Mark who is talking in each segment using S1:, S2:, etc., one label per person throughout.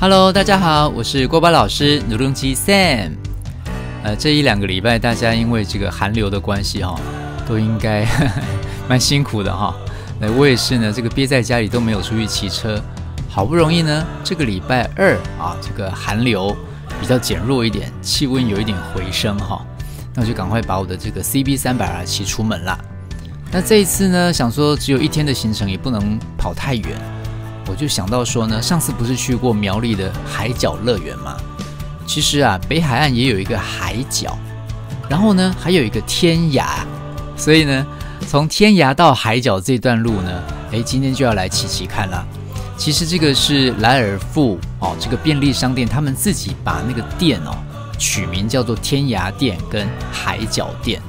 S1: Hello， 大家好，我是郭巴老师，努隆基 Sam。这一两个礼拜，大家因为这个寒流的关系都应该蛮辛苦的哈。我也是呢，这个憋在家里都没有出去骑车，好不容易呢，这个礼拜二这个寒流比较减弱一点，气温有一点回升哈，那我就赶快把我的这个 CB300R 骑出门啦。那这一次呢，想说只有一天的行程，也不能跑太远。我就想到说呢，上次不是去过苗栗的海角乐园吗？其实北海岸也有一个海角，然后呢还有一个天涯，所以呢从天涯到海角这段路呢，今天就要来骑骑看啦。其实这个是莱尔富这个便利商店他们自己把那个店取名叫做天涯店跟海角店。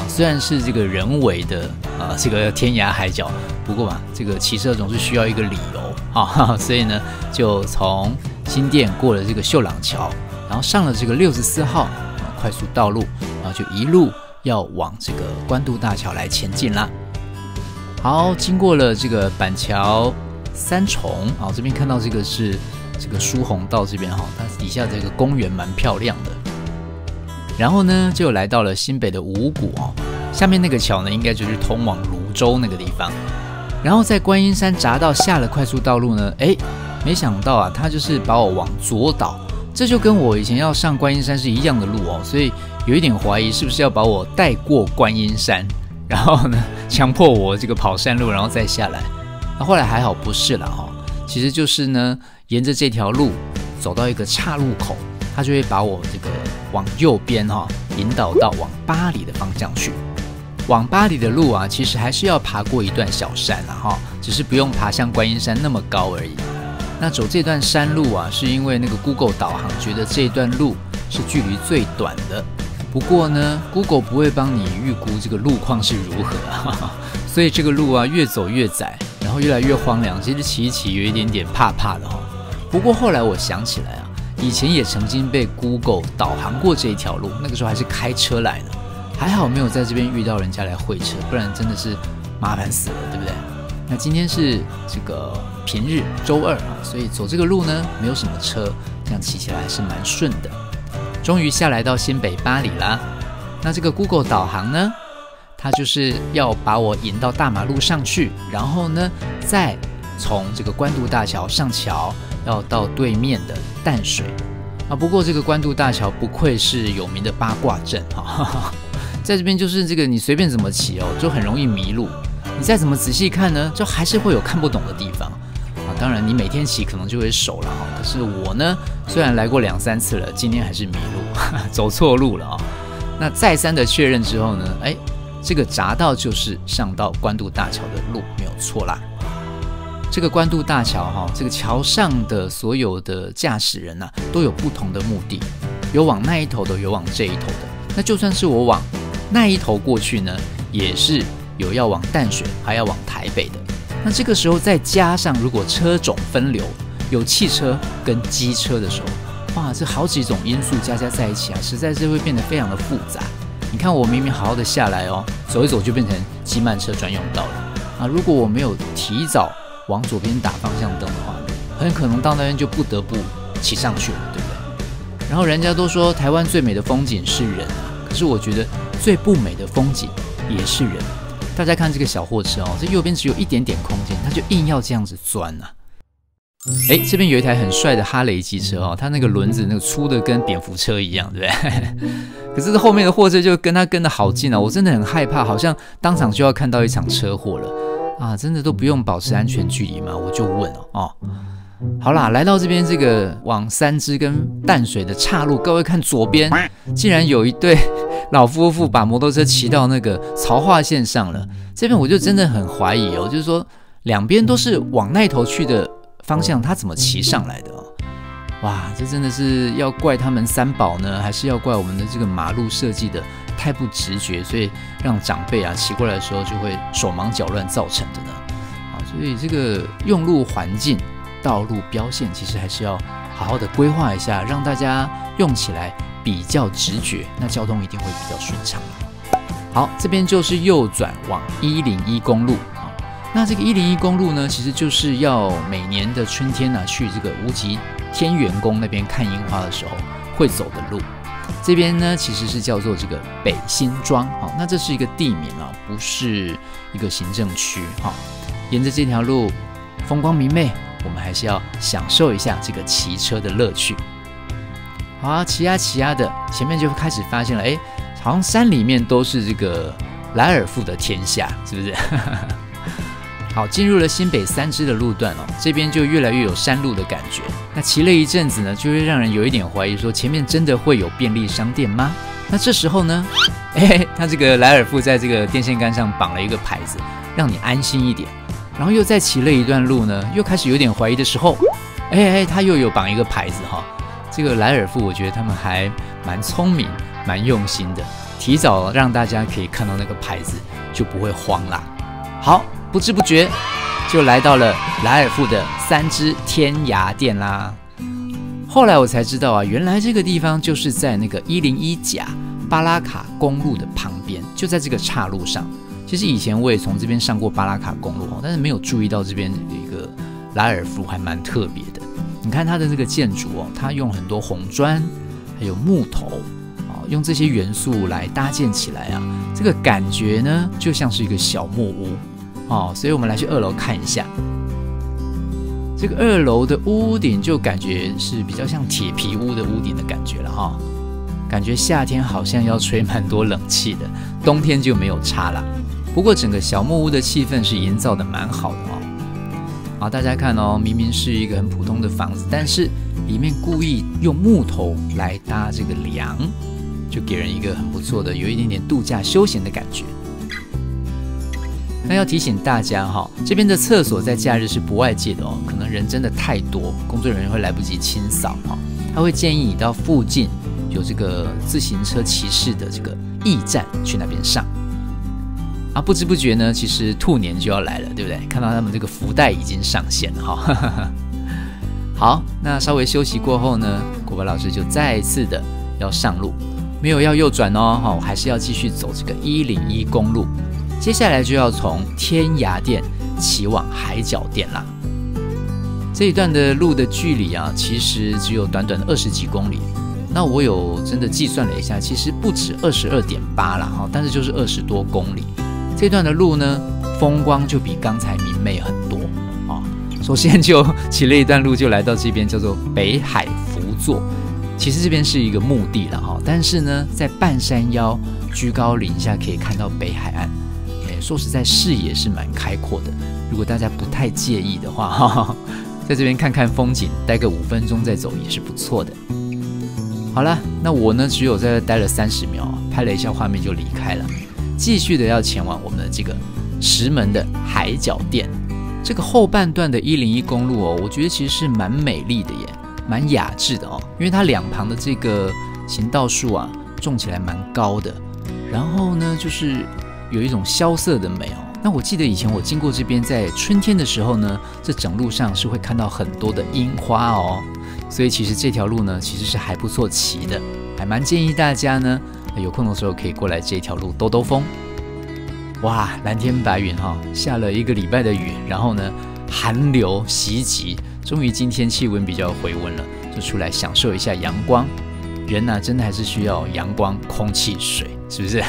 S1: 虽然是这个人为的这个天涯海角，不过这个骑车总是需要一个理由所以呢就从新店过了这个秀朗桥，然后上了这个64号快速道路，然后就一路要往这个关渡大桥来前进啦。好，经过了这个板桥三重这边看到这个是这个疏洪道这边它底下这个公园蛮漂亮的。然后呢就来到了新北的五股下面那个桥呢应该就是通往泸州那个地方。然后在观音山匝道下了快速道路呢，没想到它就是把我往左导，这就跟我以前要上观音山是一样的路所以有一点怀疑是不是要把我带过观音山，然后呢强迫我这个跑山路然后再下来。后来还好不是啦其实就是呢沿着这条路走到一个岔路口，它就会把我这个往右边引导到往八里的方向去。往八里的路其实还是要爬过一段小山只是不用爬像观音山那么高而已。那走这段山路是因为那个 Google 导航觉得这段路是距离最短的。不过呢 Google 不会帮你预估这个路况是如何所以这个路越走越窄，然后越来越荒凉，其实骑一骑有一点点怕怕的不过后来我想起来以前也曾经被 Google 导航过这一条路，那个时候还是开车来的，还好没有在这边遇到人家来会车，不然真的是麻烦死了，对不对？那今天是这个平日周二所以走这个路呢没有什么车，这样骑起来是蛮顺的。终于下来到新北八里啦。那这个 Google 导航呢，它就是要把我引到大马路上去，然后呢再从这个关渡大桥上桥，要到对面的淡水不过这个关渡大桥不愧是有名的八卦阵在这边就是这个你随便怎么骑就很容易迷路，你再怎么仔细看呢，就还是会有看不懂的地方当然你每天骑可能就会熟了可是我呢虽然来过2-3次了，今天还是迷路走错路了那再三的确认之后呢，这个匝道就是上到关渡大桥的路，没有错啦。这个关渡大桥这个桥上的所有的驾驶人都有不同的目的，有往那一头的，有往这一头的。那就算是我往那一头过去呢，也是有要往淡水还要往台北的。那这个时候再加上如果车种分流，有汽车跟机车的时候，哇，这好几种因素加在一起实在是会变得非常的复杂。你看我明明好好的下来走一走就变成机慢车专用道了如果我没有提早往左边打方向灯的话，很可能到那边就不得不骑上去了，对不对？然后人家都说台湾最美的风景是人可是我觉得最不美的风景也是人。大家看这个小货车这右边只有一点点空间，它就硬要这样子钻这边有一台很帅的哈雷机车它那个轮子那个粗的跟蝙蝠车一样，对不对？可是后面的货车就跟它跟得好近我真的很害怕，好像当场就要看到一场车祸了真的都不用保持安全距离吗？我就问好啦，来到这边这个往三芝跟淡水的岔路，各位看左边竟然有一对老夫妇把摩托车骑到那个槽化线上了。这边我就真的很怀疑就是说两边都是往那头去的方向，他怎么骑上来的哇，这真的是要怪他们三宝呢，还是要怪我们的这个马路设计的太不直觉，所以让长辈骑过来的时候就会手忙脚乱造成的呢？所以这个用路环境、道路标线其实还是要好好的规划一下，让大家用起来比较直觉，那交通一定会比较顺畅。好，这边就是右转往101公路。那这个101公路呢，其实就是要每年的春天去这个无极天元宫那边看樱花的时候会走的路。这边呢其实是叫做这个北新庄，那这是一个地名啊，不是一个行政区。沿着这条路风光明媚，我们还是要享受一下这个骑车的乐趣。好啊，骑啊骑啊的，前面就开始发现了，好像山里面都是这个莱尔富的天下，是不是？好，进入了新北三支的路段哦，这边就越来越有山路的感觉。那骑了一阵子呢，就会让人有一点怀疑，说前面真的会有便利商店吗？那这时候呢，他这个莱尔富在这个电线杆上绑了一个牌子，让你安心一点。然后又再骑了一段路呢，又开始有点怀疑的时候，他又有绑一个牌子哈。这个莱尔富，我觉得他们还蛮聪明、蛮用心的，提早让大家可以看到那个牌子，就不会慌啦。好，不知不觉就来到了莱尔富的三支天涯店啦。后来我才知道啊，原来这个地方就是在那个101甲巴拉卡公路的旁边，就在这个岔路上。其实以前我也从这边上过巴拉卡公路，但是没有注意到这边的一个莱尔富还蛮特别的。你看它的这个建筑哦，它用很多红砖还有木头用这些元素来搭建起来啊，这个感觉呢就像是一个小木屋所以我们来去2楼看一下。这个2楼的屋顶就感觉是比较像铁皮屋的屋顶的感觉了感觉夏天好像要吹蛮多冷气的，冬天就没有差啦。不过整个小木屋的气氛是营造的蛮好的好，大家看明明是一个很普通的房子，但是里面故意用木头来搭这个梁，就给人一个很不错的，有一点点度假休闲的感觉。那要提醒大家这边的厕所在假日是不外借的可能人真的太多，工作人员会来不及清扫他会建议你到附近有这个自行车骑士的这个驿站去那边上。不知不觉呢，其实兔年就要来了，对不对？看到他们这个福袋已经上线了好，那稍微休息过后呢，国宝老师就再次的要上路，没有要右转我还是要继续走这个101公路。接下来就要从天涯店骑往海角店啦。这一段的路的距离啊，其实只有短短的20几公里。那我有真的计算了一下，其实不止22.8啦但是就是20多公里。这段的路呢，风光就比刚才明媚很多首先就骑了一段路，就来到这边叫做北海福座。其实这边是一个墓地了但是呢，在半山腰居高临下可以看到北海岸，说实在视野是蛮开阔的。如果大家不太介意的话在这边看看风景，待个5分钟再走也是不错的。好了，那我呢只有在这待了30秒，拍了一下画面就离开了，继续的要前往我们的这个石门的海角店。这个后半段的101公路我觉得其实是蛮美丽的耶，蛮雅致的因为它两旁的这个行道树啊种起来蛮高的，然后呢就是有一种萧瑟的美那我记得以前我经过这边，在春天的时候呢，这整路上是会看到很多的樱花所以其实这条路呢其实是还不错骑的，还蛮建议大家呢有空的时候可以过来这条路兜兜风。哇，蓝天白云下了1个礼拜的雨，然后呢寒流袭击，终于今天气温比较回温了，就出来享受一下阳光。人真的还是需要阳光、空气、水，是不是？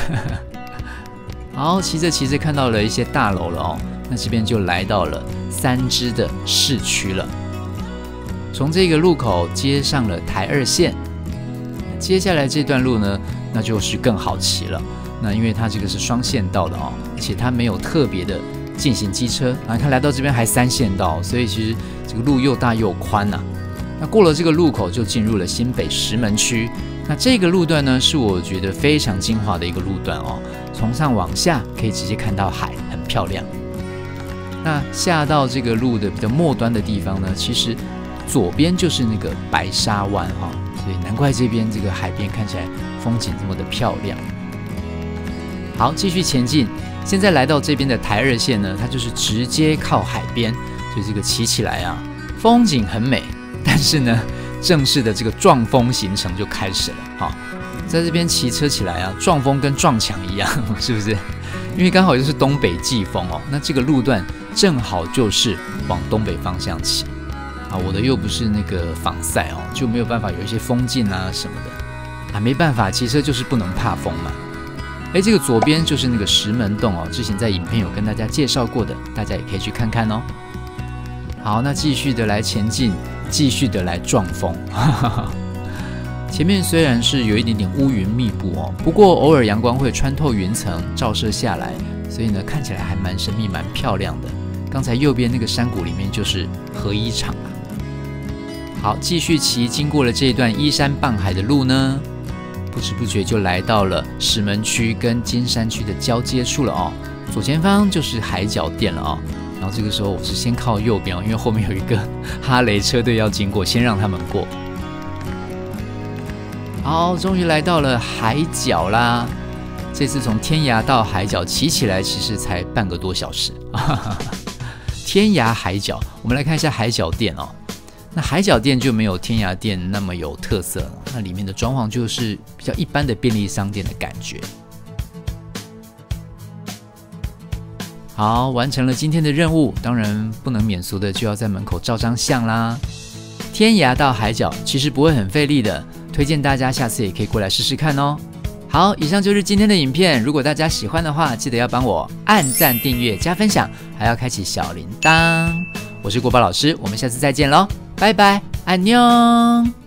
S1: 好，骑着骑着看到了一些大楼了那这边就来到了三芝的市区了。从这个路口接上了台2线，接下来这段路呢，那就是更好骑了。那因为它这个是双线道的而且它没有特别的进行机车它来到这边还3线道，所以其实这个路又大又宽那过了这个路口就进入了新北石门区。那这个路段呢，是我觉得非常精华的一个路段从上往下可以直接看到海，很漂亮。那下到这个路的比较末端的地方呢，其实左边就是那个白沙湾所以难怪这边这个海边看起来风景这么的漂亮。好，继续前进。现在来到这边的台2线呢，它就是直接靠海边，所以这个骑起来风景很美。但是呢，正式的这个撞风行程就开始了在这边骑车起来撞风跟撞墙一样，是不是？因为刚好就是东北季风那这个路段正好就是往东北方向骑。啊，我的又不是那个仿赛哦，就没有办法有一些风镜啊什么的啊，没办法，骑车就是不能怕风嘛。哎，这个左边就是那个石门洞哦，之前在影片有跟大家介绍过的，大家也可以去看看哦。好，那继续的来前进，继续的来撞风。前面虽然是有一点点乌云密布哦，不过偶尔阳光会穿透云层照射下来，所以呢看起来还蛮神秘、蛮漂亮的。刚才右边那个山谷里面就是核一厂啊。好，继续骑，经过了这一段依山傍海的路呢，不知不觉就来到了石门区跟金山区的交接处了哦。左前方就是海角店了哦。然后这个时候我是先靠右边哦，因为后面有一个哈雷车队要经过，先让他们过。好，终于来到了海角啦！这次从天涯到海角骑起来其实才半个多小时。天涯海角，我们来看一下海角店哦。那海角店就没有天涯店那么有特色了，那里面的装潢就是比较一般的便利商店的感觉。好，完成了今天的任务，当然不能免俗的就要在门口照张相啦。天涯到海角其实不会很费力的，推荐大家下次也可以过来试试看哦。好，以上就是今天的影片，如果大家喜欢的话，记得要帮我按赞、订阅、加分享，还要开启小铃铛。我是国宝老师，我们下次再见喽，拜拜，安妞。